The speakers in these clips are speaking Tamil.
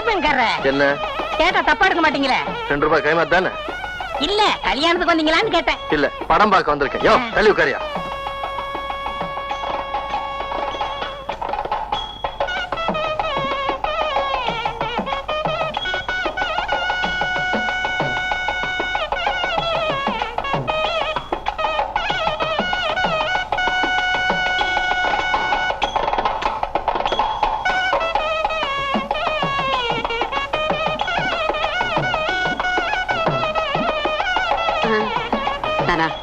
பெண்கார என்ன கேட்டா தப்பா எடுக்க மாட்டீங்களே? 2 ரூபாய் கைமா தானே? இல்ல கல்யாணத்துக்கு வந்தீங்களான்னு கேட்டேன். இல்ல படம் பார்க்க வந்திருக்கேன். யோ தள்ளி உட்காரியா.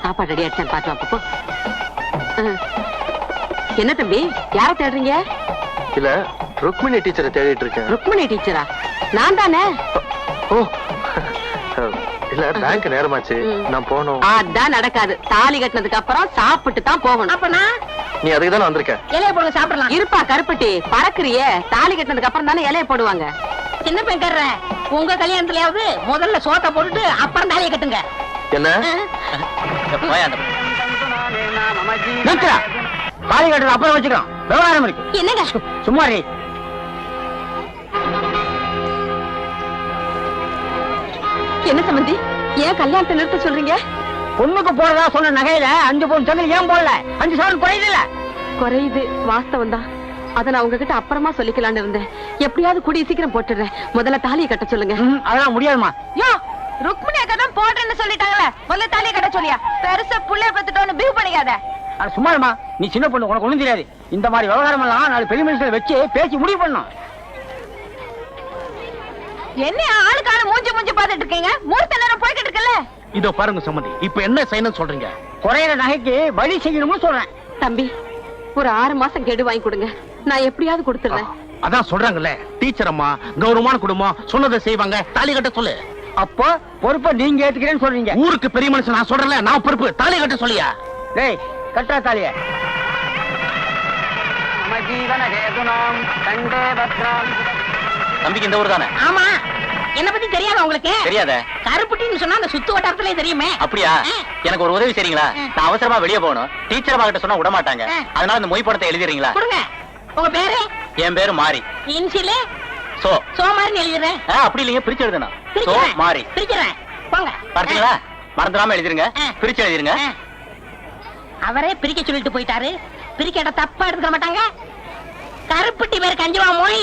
சாப்பாடு ரெடி ஆயிடுச்சு பாத்து. என்ன தம்பி யார தேடுறீங்க? இல்ல ருக்மிணி டீச்சரை தேடிட்டு இருக்கேன். ருக்மிணி டீச்சரா? நான் தானே. ஓ இல்ல பேங்க் நேரமாச்சு, நான் போகணும். அதான் நடக்காது. தாலி கட்டினதுக்கு அப்புறம் சாப்பிட்டு தான் போகணும். அப்பனா நீ அதுக்கு தானே வந்திருக்க. இலைய போடுங்க சாப்பிடலாம். இருப்பா கருப்பட்டி பறக்குறியே. தாலி கட்டினதுக்கு அப்புறம் தானே இலைய போடுவாங்க. சின்ன பெண்கார உங்க கல்யாணத்துலயாவது முதல்ல சோத்த போட்டுட்டு அப்புறம் தாலியை கட்டுங்க. என்ன தாலி கட்டுறது அப்புறம் வச்சுக்கிறோம். விவகாரம் இருக்கு. என்னங்க சும்மா என்ன சம்பந்தி ஏன் கல்யாணத்தை நிறுத்த சொல்றீங்க? பொண்ணுக்கு போறதா சொன்ன நகையில 5 பவுன் சங்கிலி ஏன் போடல? 5 சவரன் குறையுது இல்ல? குறையுது, வாஸ்தவம் தான். அத நான் உங்ககிட்ட அப்புறமா சொல்லிக்கலான்னு இருந்தேன். எப்படியாவது கூடிய சீக்கிரம் போட்டுறேன். முதல்ல தாலியை கட்ட சொல்லுங்க. அதெல்லாம் முடியாதுமா. யோ ருக்மிணி அக்கா தான் போடுறேன்னு சொல்லிட்டாங்களே, முதல்ல தாலியை கட்ட சொல்லியா? பெருசா புள்ளைய பத்துட்டோன்னு பிஹேவ் பண்ணிக்காத. சும்மாமா, நீ சின்ன பொண்ணு, உனக்கு ஒண்ணும் தெரியாது. இந்த மாதிரி விவகாரம் எல்லாம் 4 பெரிய மனுஷங்களை வச்சு பேசி முடிவு பண்ணணும். என்ன ஆளுக்கான மூஞ்சி பாத்துட்டு இருக்கீங்க? மூர்த்த நேரம் போய்கிட்டு இருக்கல. இதோ பாருங்க சம்மந்தி, இப்ப என்ன செய்யணும் சொல்றீங்க? குறையிற நகைக்கு வழி செய்யணும்னு சொல்றேன். தம்பி ஒரு 6 மாசம் கெடு வாங்கி கொடுங்க, நான் எப்படியாவது கொடுத்துறேன். அதான் சொல்றாங்கல்ல, டீச்சர் அம்மா கௌரவமான குடும்பம், சொன்னதை செய்வாங்க. தாலி கட்ட சொல்லு. அப்போ பொறுப்பை நீங்க ஏத்துக்கிறேன்னு சொல்றீங்க. ஊருக்கு பெரிய மனுஷன் நான் சொல்றேன்ல, நான் பொறுப்பு. தாலி கட்ட சொல்லியா? டேய் கட்டா தாலிய. தம்பிக்கு இந்த ஊர் தானே? ஆமா. என்ன பத்தி தெரியாத உங்களுக்கு? தெரியாத. கருப்புட்டின்னு சொன்னா அந்த சுத்து வட்டாரத்திலே தெரியுமே. அப்படியா? எனக்கு ஒரு உதவி செய்றீங்களா? நான் அவசரமா வெளியே போகணும். டீச்சர் அம்மா கிட்ட சொன்னா விட மாட்டாங்க. அதனால இந்த மொய் படத்தை எழுதிறீங்களா? கொடுங்க. உங்க பேரு? என் பேரு மாரி. இன்சிலே சோ சோமாரின்னு எழுதுறேன். அப்படி இல்லைங்க, பிரிச்சு எழுதணும். சோ மாரி. பிரிக்கிறேன். போங்க. பார்த்தீங்களா? மறந்துடாம எழுதிருங்க. பிரிச்சு எழுதிருங்க. அவரே பிரிக்க சொல்லிட்டு போயிட்டாரு. பிரிக்க தப்பா எடுத்துக்க மாட்டாங்க. கருப்புட்டி பேரு கஞ்சிவா மொய்.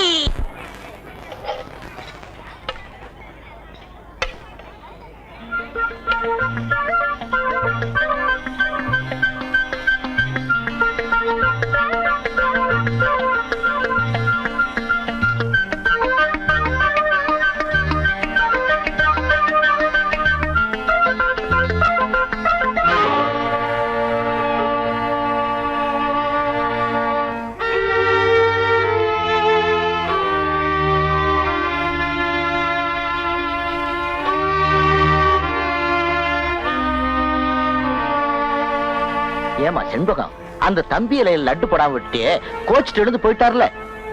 ஏமா செண்பகம், அந்த தம்பியில லட்டு போடாம விட்டு கோச்சிட்டு எழுந்து போயிட்டார்ல,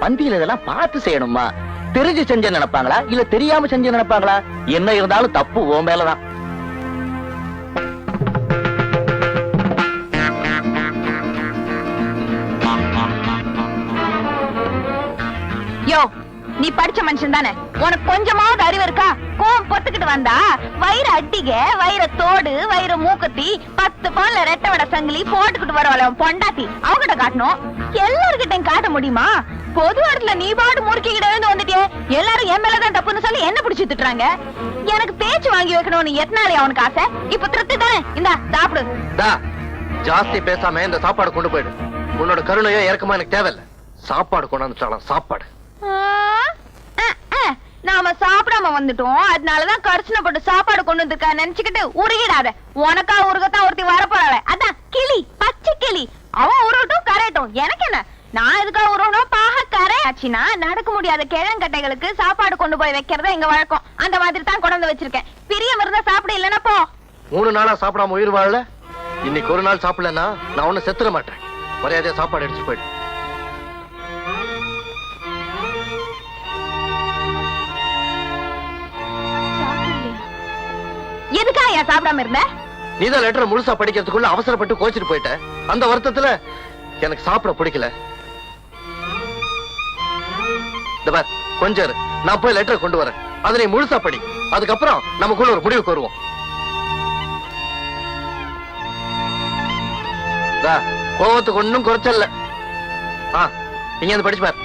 பந்தியில இதெல்லாம் பார்த்து செய்யணுமா? தெரிஞ்சு செஞ்ச நினைப்பாங்களா இல்ல தெரியாம செஞ்ச நினைப்பாங்களா? என்ன இருந்தாலும் தப்பு ஓ மேலதான். யோ நீ படிச்ச மனுஷன் தானே, உனக்கு கொஞ்சமாவது அறிவு இருக்கா? கோவம் பொத்துக்கிட்டு வந்தா வயிறு அட்டிக, வயிற தோடு, வயிறு மூக்கத்தி, 10 பவுன்ல ரெட்டை வடை சங்கிலி போட்டுக்கிட்டு வரவள பொண்டாட்டி அவகிட்ட காட்டணும். எல்லார்கிட்டையும் காட்ட முடியுமா? பொது இடத்துல நீ பாடு முறுக்கிக்கிட்ட இருந்து வந்துட்டே எல்லாரும் என் மேலதான் தப்புன்னு சொல்லி என்ன பிடிச்சு திட்டுறாங்க. எனக்கு பேச்சு வாங்கி வைக்கணும்னு எத்தனாலே அவனுக்கு ஆசை. இப்ப திருப்தி தானே, இந்தா சாப்பிடு. ஜாஸ்தி பேசாம இந்த சாப்பாடு கொண்டு போயிடு. உன்னோட கருணையோ இறக்கமா எனக்கு தேவையில்ல. சாப்பாடு கொண்டாந்துட்டாலும் சாப்பாடு. நாம சாப்பிடாம வந்துட்டோம், அதனாலதான் கரிசனை போட்டு சாப்பாடு கொண்டு வந்திருக்கா நினைச்சுக்கிட்டு உருகிடாத. உனக்கா உருகத்தான் ஒருத்தி வரப்போறாள, அதான் கிளி, பச்சை கிளி. அவன் உருகட்டும் கரையட்டும், எனக்கு என்ன? நான் எதுக்காக உருவணும்? பாக கரை ஆச்சுன்னா நடக்க முடியாத கிழங்கட்டைகளுக்கு சாப்பாடு கொண்டு போய் வைக்கிறதா எங்க வழக்கம். அந்த மாதிரி தான் கொண்டு வச்சிருக்கேன். பிரியம் இருந்தா சாப்பிட, இல்லன்னா போ. 3 நாளா சாப்பிடாம உயிர் வாழல. இன்னைக்கு ஒரு நாள் சாப்பிடலன்னா நான் ஒன்னும் செத்துட மாட்டேன். மரியாதையா சாப்பாடு எடுத்து போயிடு. எதுக்கா ஏன் சாப்பிடாம இருந்த? நீதான் லெட்டர் முழுசா படிக்கிறதுக்குள்ள அவசரப்பட்டு கோச்சிட்டு போயிட்ட. அந்த வருத்தத்துல எனக்கு சாப்பிட பிடிக்கல. கொஞ்சம் இரு. நான் போய் லெட்டரை கொண்டு வரேன். அதை நீ முழுசா படி. அதுக்கப்புறம் நமக்குள்ள ஒரு முடிவுக்கு வருவோம். கோவத்துக்கு ஒன்னும் குறைச்சல்ல. நீங்க வந்து படிச்சு பாரு.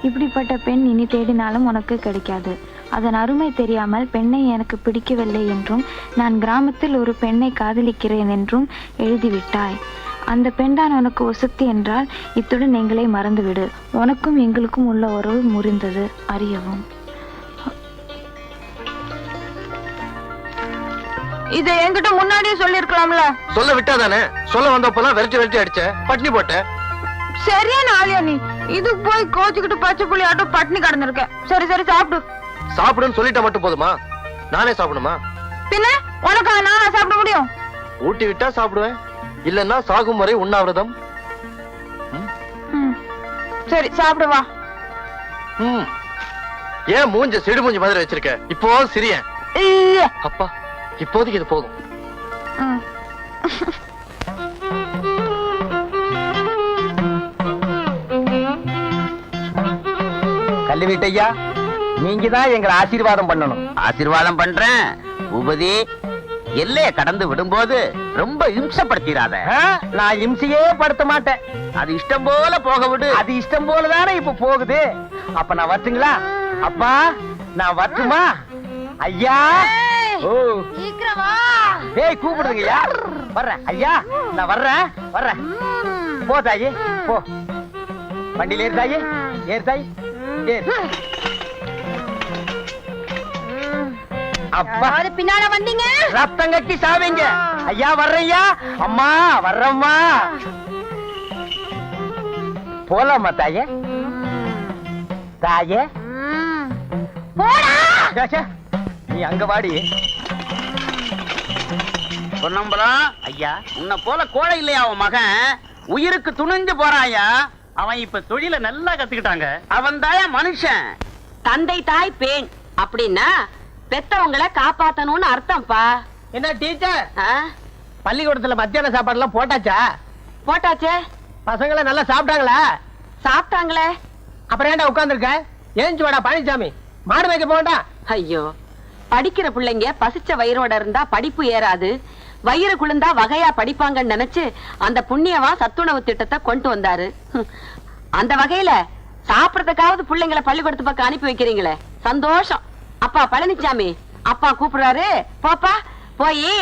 இப்படிப்பட்ட பெண் இனி தேடினாலும் உனக்கு கிடைக்காது. அதன் அருமை தெரியாமல் பெண்ணை எனக்கு பிடிக்கவில்லை என்றும் நான் கிராமத்தில் ஒரு பெண்ணை காதலிக்கிறேன் என்றும் எழுதிவிட்டாய். அந்த பெண் தான் உனக்கு ஒசத்தி என்றால் இத்துடன் எங்களை மறந்துவிடு. உனக்கும் எங்களுக்கும் உள்ள உறவு முறிந்தது அறியவும். இதை என்கிட்ட முன்னாடியே சொல்லி இருக்கலாம்ல. சொல்ல விட்டாதானே. சொல்ல வந்தப்பெல்லாம் வெரைட்டி வெரைட்டி அடிச்ச பட்னி போட்ட. சரியான ஆளியா நீ. இதுக்கு போய் கோச்சுக்கிட்டு பச்சை புள்ளி ஆட்டம் பட்னி கடந்திருக்க. சரி சரி சாப்பிடு. சாப்பிடுன்னு சொல்லிட்டா மட்டும் போதுமா? நானே சாப்பிடுமா? பின்ன உனக்கு நானா சாப்பிட முடியும்? ஊட்டி விட்டா சாப்பிடுவேன், இல்லன்னா சாகும் வரை உண்ணாவிரதம். சரி சாப்பிடு வா. ஏன் மூஞ்ச சிடு மூஞ்சி மாதிரி வச்சிருக்க? இப்போ சிரியன். அப்பா இப்போதைக்கு இது போதும். கல்வி வீட்டையா, நீங்க தான் எங்களை ஆசீர்வாதம் பண்ணணும். ஆசீர்வாதம் பண்றேன். பூபதி, எல்லைய கடந்து விடும்போது ரொம்ப இம்சப்படுத்திடாத. நான் இம்சையே படுத்த மாட்டேன். அது இஷ்டம் போல போக விடு. அது இஷ்டம் போலதானே இப்ப போகுது. அப்ப நான் வரட்டுங்களா? அப்பா நான் வரட்டுமா? ஐயா ஏய் கூப்பிடுங்கய்யா. வர்றேன் ஐயா, நான் வர்றேன் வர்றேன். போ தாயி போ. வண்டியில ஏறு தாயி, ஏறு தாயி ஏறு. அப்பா பின்னால வந்தீங்க ரத்தம் கட்டி சாவீங்க. ஐயா வர்றையா. அம்மா வர்றம்மா. போலாமா தாயே? தாயே போடா. நீ அங்க வாடி. பொன்னம்பலம் ஐயா, உன்னை போல கோழை இல்லையா அவன் மகன்? உயிருக்கு துணிஞ்சு போறாயா. அவன் இப்ப தொழில நல்லா கத்துக்கிட்டாங்க. அவன் தாயா மனுஷன். தந்தை தாய் பேன் அப்படின்னா பெத்தவங்களை காப்பாத்தணும்னு அர்த்தம்ப்பா. என்ன டீச்சர், பள்ளிக்கூடத்துல மத்தியான சாப்பாடு எல்லாம் போட்டாச்சா? போட்டாச்சே. பசங்களை நல்லா சாப்பிட்டாங்களா? சாப்பிட்டாங்களே. அப்புறம் ஏன்டா உட்கார்ந்துருக்க? ஏஞ்சு வாடா பழனிசாமி, மாடு வைக்க போண்டா. ஐயோ, படிக்கிற பிள்ளைங்க பசிச்ச வயிறோட இருந்தா படிப்பு ஏறாது, வயிறு குளிர்ந்தா வகையா படிப்பாங்கன்னு நினைச்சு அந்த புண்ணியவா சத்துணவு திட்டத்தை கொண்டு வந்தாரு. அந்த வகையில சாப்பிடறதுக்காவது பிள்ளைங்களை பள்ளிக்கூடத்து பக்கம் அனுப்பி வைக்கிறீங்களே, சந்தோஷம். அப்பா பழனிசாமி, அப்பா கூப்பிடுறாரு, போப்பா போய்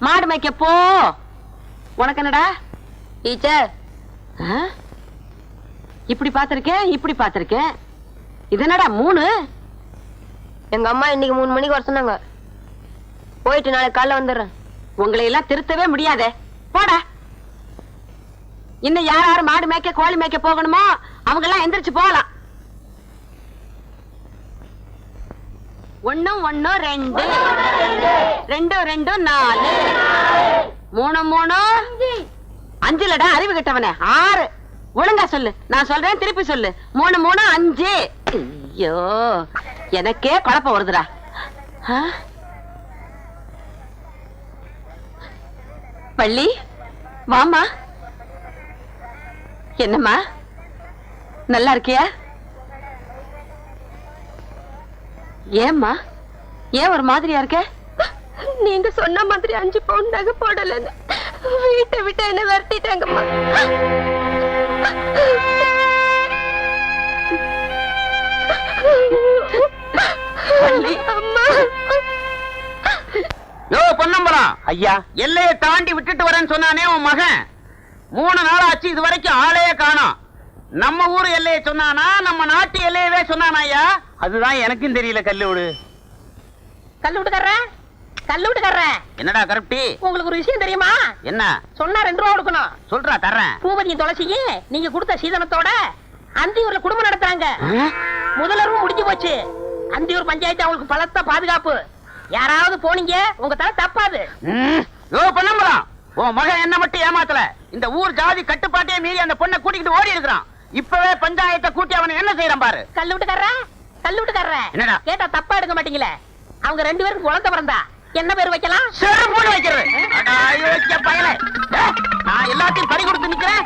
மாடு மேய்க்க போ. உனக்கு என்னடா டீச்சர்? இப்படி பாத்திருக்கேன் இப்படி பாத்திருக்கேன். இது என்னடா 3? எங்க அம்மா இன்னைக்கு 3 மணிக்கு வர சொன்னாங்க. போயிட்டு நாளைக்கு காலைல வந்துடுறேன். உங்களை எல்லாம் திருத்தவே முடியாதே, போடா. இன்னும் யார் யாரு மாடு மேய்க்க கோழி மேய்க்க போகணுமோ அவங்க எல்லாம் எந்திரிச்சு போகலாம். 1 1 2 2 2 4 3 3 5லடா அறிவு கெட்டவனே. 6 ஒழுங்கா சொல்லு. நான் சொல்றேன் திருப்பி சொல்லு. 3 3 5. ஐயோ, எனக்கே குழப்பம் வருதுடா. பள்ளி வாமா. என்னம்மா நல்லா இருக்கியா? ஏம்மா ஏன் ஒரு மாதிரியா இருக்க? நீங்க சொன்ன மாதிரி 5 பவுண்ட் நகை போடலன்னு வீட்டை விட்டு என்ன விரட்டிட்டாங்கம்மா. அம்மா. யோ பொன்னம்பலம் ஐயா, எல்லையை தாண்டி விட்டுட்டு வரேன்னு சொன்னானே உன் மகன், 3 நாள் ஆச்சு இது வரைக்கும் ஆளையே காணோம். நம்ம ஊர் எல்லையை சொன்னானா நம்ம நாட்டு எல்லையவே சொன்னானா ஐயா? அதுதான் எனக்கும் தெரியல. கல்லூடு கல்லூட்டுக்கார என்னடா கருப்டி, உங்களுக்கு ஒரு விஷயம் தெரியுமா? என்ன சொன்னா 2 ரூபா கொடுக்கணும். சொல்றா தர்றேன். பூபதியும் துளசியும் நீங்க கொடுத்த சீதனத்தோட அந்தியூர்ல குடும்பம் நடத்தாங்க. முதலரும் முடிஞ்சு போச்சு. அந்தியூர் பஞ்சாயத்து அவங்களுக்கு பலத்த பாதுகாப்பு. யாராவது போனீங்க உங்க தலை தப்பாது. யோ பொன்னம்பலம், உன் மகன் என்ன மட்டும் ஏமாத்தல. இந்த ஊர் ஜாதி கட்டுப்பாட்டையே மீறி அந்த பொண்ணை கூட்டிக்கிட்டு ஓடி இருக்கிறான். இப்பவே பஞ்சாயத்தை கூட்டி அவனை என்ன செய்யறான் பாரு. கல்லூட்டுக்கார என்னடா கேட்டா தப்பா எடுக்க மாட்டீங்களே. அவங்க 2 பேருக்கு குழந்தை பிறந்தா என்ன பேர் வைக்கலாம்? வைக்கிறது. நான் எல்லாத்தையும் பறி கொடுத்து நிக்கிறேன்.